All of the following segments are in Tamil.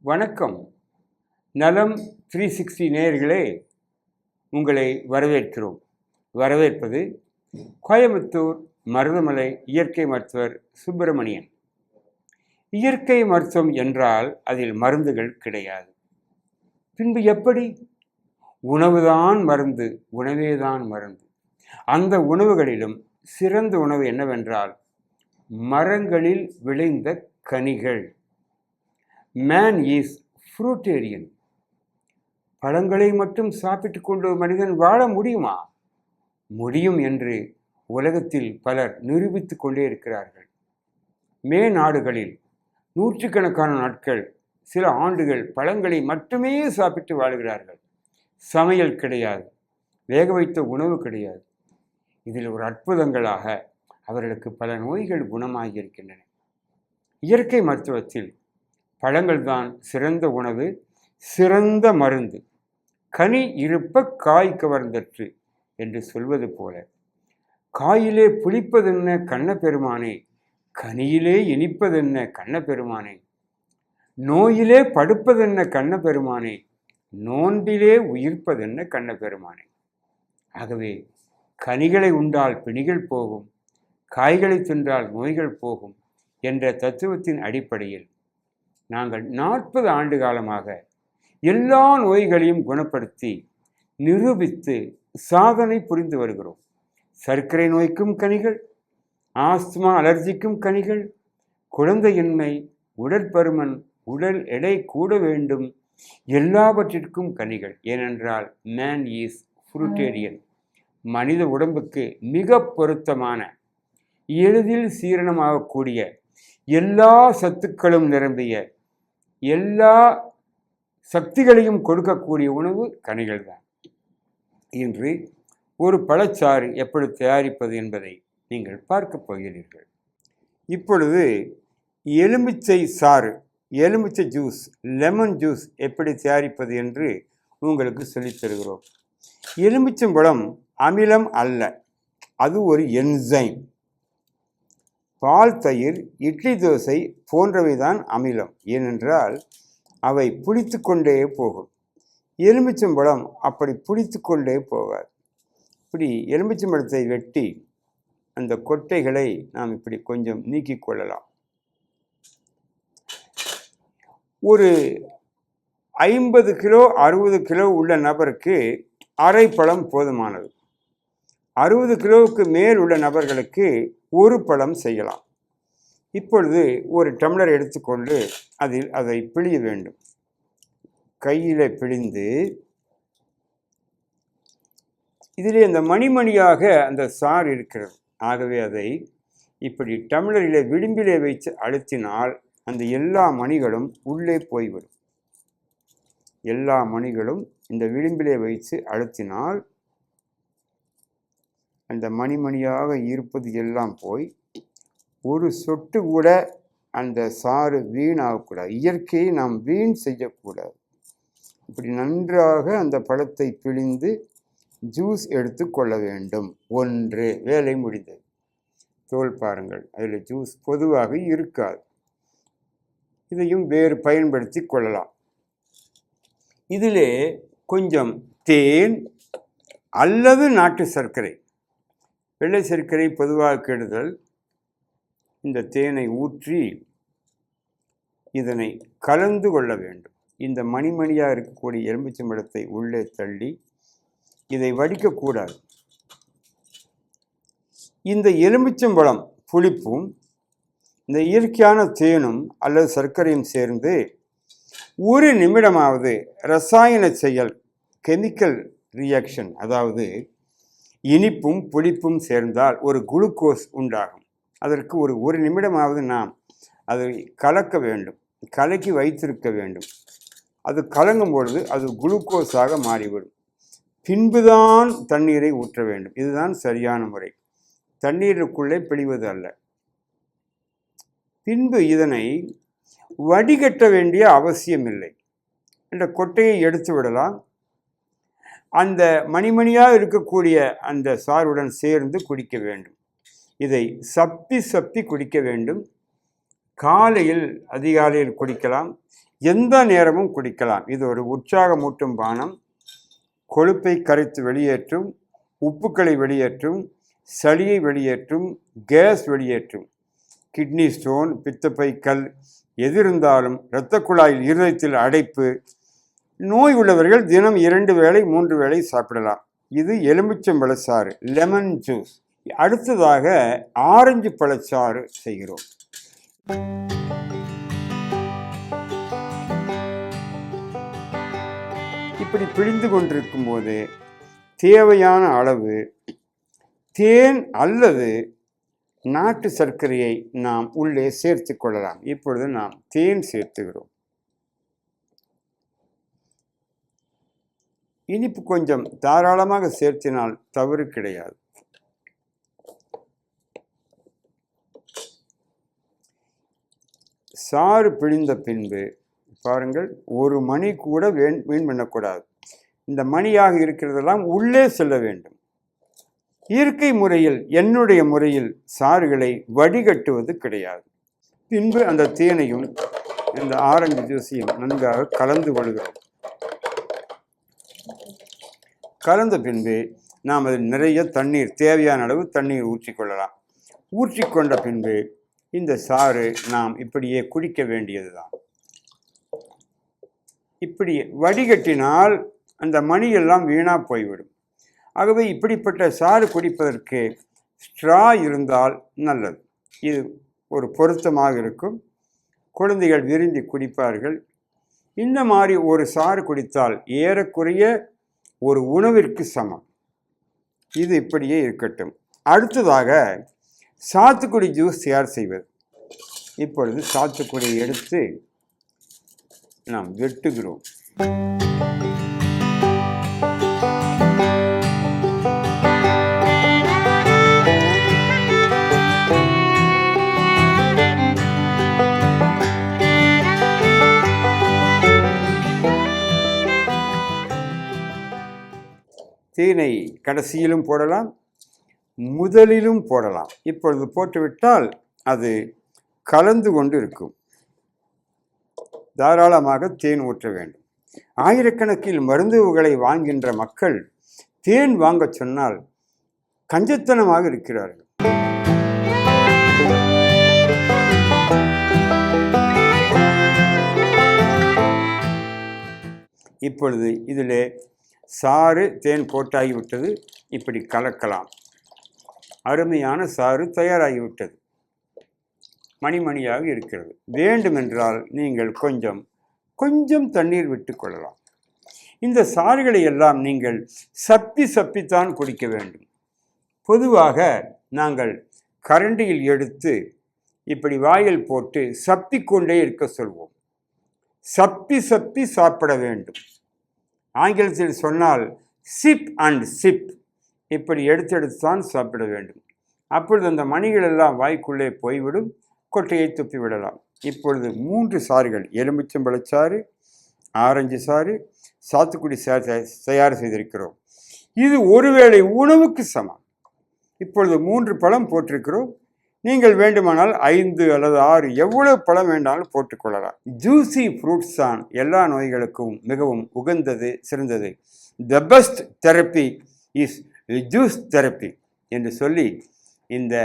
வணக்கம். நலம் 360 நேயர்களே, உங்களை வரவேற்கிறோம். வரவேற்பது கோயம்புத்தூர் மருதமலை இயற்கை மருத்துவர் சுப்பிரமணியன். இயற்கை மருத்துவம் என்றால் அதில் மருந்துகள் கிடையாது. பின்பு எப்படி? உணவுதான் மருந்து, உணவேதான் மருந்து. அந்த உணவுகளிலும் சிறந்த உணவு என்னவென்றால் மரங்களில் விளைந்த கனிகள். Man is fruitarian. பழங்களை மட்டும் சாப்பிட்டு கொண்டு மனிதன் வாழ முடியுமா? முடியும் என்று உலகத்தில் பலர் நிரூபித்து கொண்டே இருக்கிறார்கள். மே நாடுகளில் நூற்றுக்கணக்கான நாட்கள், சில ஆண்டுகள் பழங்களை மட்டுமே சாப்பிட்டு வாழ்கிறார்கள். சமையல் கிடையாது, வேக வைத்த உணவு கிடையாது. இதில் ஒரு அற்புதங்களாக அவர்களுக்கு பல நோய்கள் குணமாகி இருக்கின்றன. இயற்கை மருத்துவத்தில் பழங்கள் தான் சிறந்த உணவு, சிறந்த மருந்து. கனி இருப்ப காய் கவர்ந்தற்று என்று சொல்வது போல, காயிலே புளிப்பதென்ன கண்ண பெருமானே, கனியிலே இனிப்பதென்ன கண்ண பெருமானே, நோயிலே படுப்பதென்ன கண்ண பெருமானே, நோன்பிலே உயிர்ப்பதென்ன கண்ண பெருமானே. ஆகவே கனிகளை உண்டால் பிணிகள் போகும், காய்களை தின்றால் நோய்கள் போகும் என்ற தத்துவத்தின் அடிப்படையில் நாங்கள் 40 ஆண்டு காலமாக எல்லா நோய்களையும் குணப்படுத்தி நிரூபித்து சாதனை புரிந்து வருகிறோம். சர்க்கரை நோய்க்கும் கனிகள், ஆஸ்துமா அலர்ஜிக்கும் கனிகள், குழந்தையின்மை, உடற்பருமன், உடல் எடை கூட வேண்டும், எல்லாவற்றிற்கும் கனிகள். ஏனென்றால் மேன் இஸ் fruitarian. மனித உடம்புக்கு மிக பொருத்தமான, எளிதில் சீரணமாகக்கூடிய, எல்லா சத்துக்களும் நிரம்பிய, எல்லா சக்திகளையும் கொடுக்கக்கூடிய உணவு கனிகள் தான். இன்று ஒரு பழச்சாறு எப்படி தயாரிப்பது என்பதை நீங்கள் பார்க்க போகிறீர்கள். இப்பொழுது எலுமிச்சை சாறு, எலுமிச்சை ஜூஸ், லெமன் ஜூஸ் எப்படி தயாரிப்பது என்று உங்களுக்கு சொல்லித் தருகிறோம். எலுமிச்சம்பழம் அமிலம் அல்ல, அது ஒரு என்சைம். பால், தயிர், இட்லி, தோசை போன்றவைதான் அமிலம். ஏனென்றால் அவை புளித்து கொண்டே போகும். எலுமிச்சம்பழம் அப்படி புளித்து கொண்டே போகாது. இப்படி எலுமிச்சம்பழத்தை வெட்டி அந்த கொட்டைகளை நாம் இப்படி கொஞ்சம் நீக்கிக் கொள்ளலாம். ஒரு 50 கிலோ 60 கிலோ உள்ள நபருக்கு அரை பழம் போதுமானது. 60 கிலோவுக்கு மேல் உள்ள நபர்களுக்கு ஒரு பழம் செய்யலாம். இப்பொழுது ஒரு டம்ளர் எடுத்துக்கொண்டு அதில் அதை பிழிய வேண்டும். கையில் பிழிந்து இதிலே அந்த மணிமணியாக அந்த சாறு இருக்கிறது. ஆகவே அதை இப்படி டம்ளரிலே விளிம்பிலே வைத்து அழுத்தினால் அந்த எல்லா மணிகளும் உள்ளே போய்விடும். எல்லா மணிகளும் இந்த விளிம்பிலே வைத்து அழுத்தினால் அந்த மணிமணியாக இருப்பது எல்லாம் போய் ஒரு சொட்டு கூட அந்த சாறு வீணாகக்கூடாது. இயற்கையை நாம் வீண் செய்யக்கூடாது. இப்படி நன்றாக அந்த பழத்தை பிழிந்து ஜூஸ் எடுத்து கொள்ள வேண்டும். ஒன்று வேலை முடிந்தது. தோல் பாருங்கள், அதில் ஜூஸ் பொதுவாக இருக்காது. இதையும் வேறு பயன்படுத்தி கொள்ளலாம். இதிலே கொஞ்சம் தேன் அல்லது நாட்டு சர்க்கரை, வெள்ளை சர்க்கரை பொதுவாக கெடுதல். இந்த தேனை ஊற்றி இதனை கலந்து கொள்ள வேண்டும். இந்த மணிமணியாக இருக்கக்கூடிய எலுமிச்சம்பழத்தை உள்ளே தள்ளி இதை வடிக்கக்கூடாது. இந்த எலுமிச்சம்பழம் புளிப்பும் இந்த இயற்கையான தேனும் அல்லது சர்க்கரையும் சேர்ந்து ஒரு நிமிடமாவது ரசாயன செயல், கெமிக்கல் ரியாக்ஷன், அதாவது இனிப்பும் புளிப்பும் சேர்ந்தால் ஒரு குளுக்கோஸ் உண்டாகும். அதற்கு ஒரு நிமிடமாவது நாம் அதை கலக்க வேண்டும், கலக்கி வைத்திருக்க வேண்டும். அது கலங்கும் பொழுது அது குளுக்கோஸாக மாறிவிடும். பின்புதான் தண்ணீரை ஊற்ற வேண்டும். இதுதான் சரியான முறை. தண்ணீருக்குள்ளே பிழிவது அல்ல. பின்பு இதனை வடிகட்ட வேண்டிய அவசியமில்லை. இந்த கொட்டையை எடுத்து விடலாம். அந்த மணிமணியாக இருக்கக்கூடிய அந்த சாறுடன் சேர்ந்து குடிக்க வேண்டும். இதை சப்பி சப்பி குடிக்க வேண்டும். காலையில் அதிகாலையில் குடிக்கலாம், எந்த நேரமும் குடிக்கலாம். இது ஒரு உற்சாகமூட்டும் பானம். கொழுப்பை கரைத்து வெளியேற்றும், உப்புக்களை வெளியேற்றும், சளியை வெளியேற்றும், கேஸ் வெளியேற்றும். கிட்னி ஸ்டோன், பித்தப்பை கல் எது இருந்தாலும், இரத்த குழாயில் இருதயத்தில் அடைப்பு, நோய் உள்ளவர்கள் தினம் 2 வேளை 3 வேளை சாப்பிடலாம். இது எலுமிச்சம்பழச்சாறு, லெமன் ஜூஸ். அடுத்ததாக ஆரஞ்சு பழச்சாறு செய்கிறோம். இப்படி பிழிந்து கொண்டிருக்கும் போது தேவையான அளவு தேன் அல்லது நாட்டு சர்க்கரையை நாம் உள்ளே சேர்த்து கொள்ளலாம். இப்பொழுது நாம் தேன் சேர்த்துகிறோம். இனிப்பு கொஞ்சம் தாராளமாக சேர்த்தினால் தவறு கிடையாது. சாறு பிழிந்த பின்பு பாருங்கள், ஒரு மணி கூட வீண் பண்ணக்கூடாது. இந்த மணியாக இருக்கிறதெல்லாம் உள்ளே செல்ல வேண்டும். இயற்கை முறையில், என்னுடைய முறையில் சாறுகளை வடிகட்டுவது கிடையாது. பின்பு அந்த தேனையும் இந்த ஆரஞ்சு ஜூஸையும் நன்றாக கலந்து கொள்கிறோம். கலந்த பின்பு நாம் அதில் நிறைய தண்ணீர், தேவையான அளவு தண்ணீர் ஊற்றிக்கொள்ளலாம். ஊற்றிக்கொண்ட பின்பு இந்த சாறு நாம் இப்படியே குடிக்க வேண்டியதுதான். இப்படி வடிகட்டினால் அந்த மணியெல்லாம் வீணாக போய்விடும். ஆகவே இப்படிப்பட்ட சாறு குடிப்பதற்கு ஸ்ட்ரா இருந்தால் நல்லது. இது ஒரு பொருத்தமாக இருக்கும். குழந்தைகள் விரும்பி குடிப்பார்கள். இந்த மாதிரி ஒரு சாறு குடித்தால் ஏறக்குறைய ஒரு உணவிற்கு சமம். இது இப்படியே இருக்கட்டும். அடுத்ததாக சாத்துக்குடி ஜூஸ் தயார் செய்வது. இப்பொழுது சாத்துக்குடியை எடுத்து நாம் வெட்டுகிறோம். தேனை கடைசியிலும் போடலாம், முதலிலும் போடலாம். இப்பொழுது போட்டுவிட்டால் அது கலந்து கொண்டு இருக்கும். தாராளமாக தேன் ஊற்ற வேண்டும். ஆயிரக்கணக்கில் மருந்துகளை வாங்குகின்ற மக்கள் தேன் வாங்க சொன்னால் கஞ்சத்தனமாக இருக்கிறார்கள். இப்பொழுது இதிலே சாறு தேன் போட்டாகிவிட்டது. இப்படி கலக்கலாம். அருமையான சாறு தயாராகிவிட்டது. மணிமணியாக இருக்கிறது. வேண்டுமென்றால் நீங்கள் கொஞ்சம் தண்ணீர் விட்டு கொள்ளலாம். இந்த சாறுகளை எல்லாம் நீங்கள் சப்பித்தான் குடிக்க வேண்டும். பொதுவாக நாங்கள் கரண்டியில் எடுத்து இப்படி வாயில் போட்டு சப்பிக்கொண்டே இருக்க சொல்வோம். சப்பி சாப்பிட வேண்டும். ஆங்கிலத்தில் சொன்னால் சிப் அண்ட் சிப். இப்படி எடுத்துத்தான் சாப்பிட வேண்டும். அப்பொழுது அந்த மணிகள் எல்லாம் வாய்க்குள்ளே போய்விடும். கொட்டையை துப்பி விடலாம். இப்பொழுது 3 சாறுகள், எலுமிச்சம்பழச்சாறு, ஆரஞ்சு சாறு, சாத்துக்குடி சாறு தயார் செய்திருக்கிறோம். இது ஒருவேளை உணவுக்கு சமம். இப்பொழுது 3 பழம் போட்டிருக்கிறோம். நீங்கள் வேண்டுமானால் 5 அல்லது 6 எவ்வளவு பழம் வேண்டாலும் போட்டுக்கொள்ளலாம். ஜூசி ஃப்ரூட்ஸ் தான் எல்லா நோய்களுக்கும் மிகவும் உகந்தது, சிறந்தது. The best therapy is juice therapy என்று சொல்லி இந்த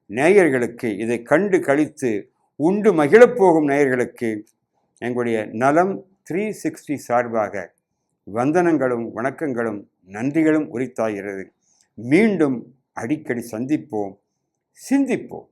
நேயர்களுக்கு, இதை கண்டு கழித்து உண்டு மகிழப்போகும் நேயர்களுக்கு எங்களுடைய நலம் 360 சார்பாக வந்தனங்களும் வணக்கங்களும் நன்றிகளும் உரித்தாகிறது. மீண்டும் அடிக்கடி சந்திப்போம், சிந்திப்போம்.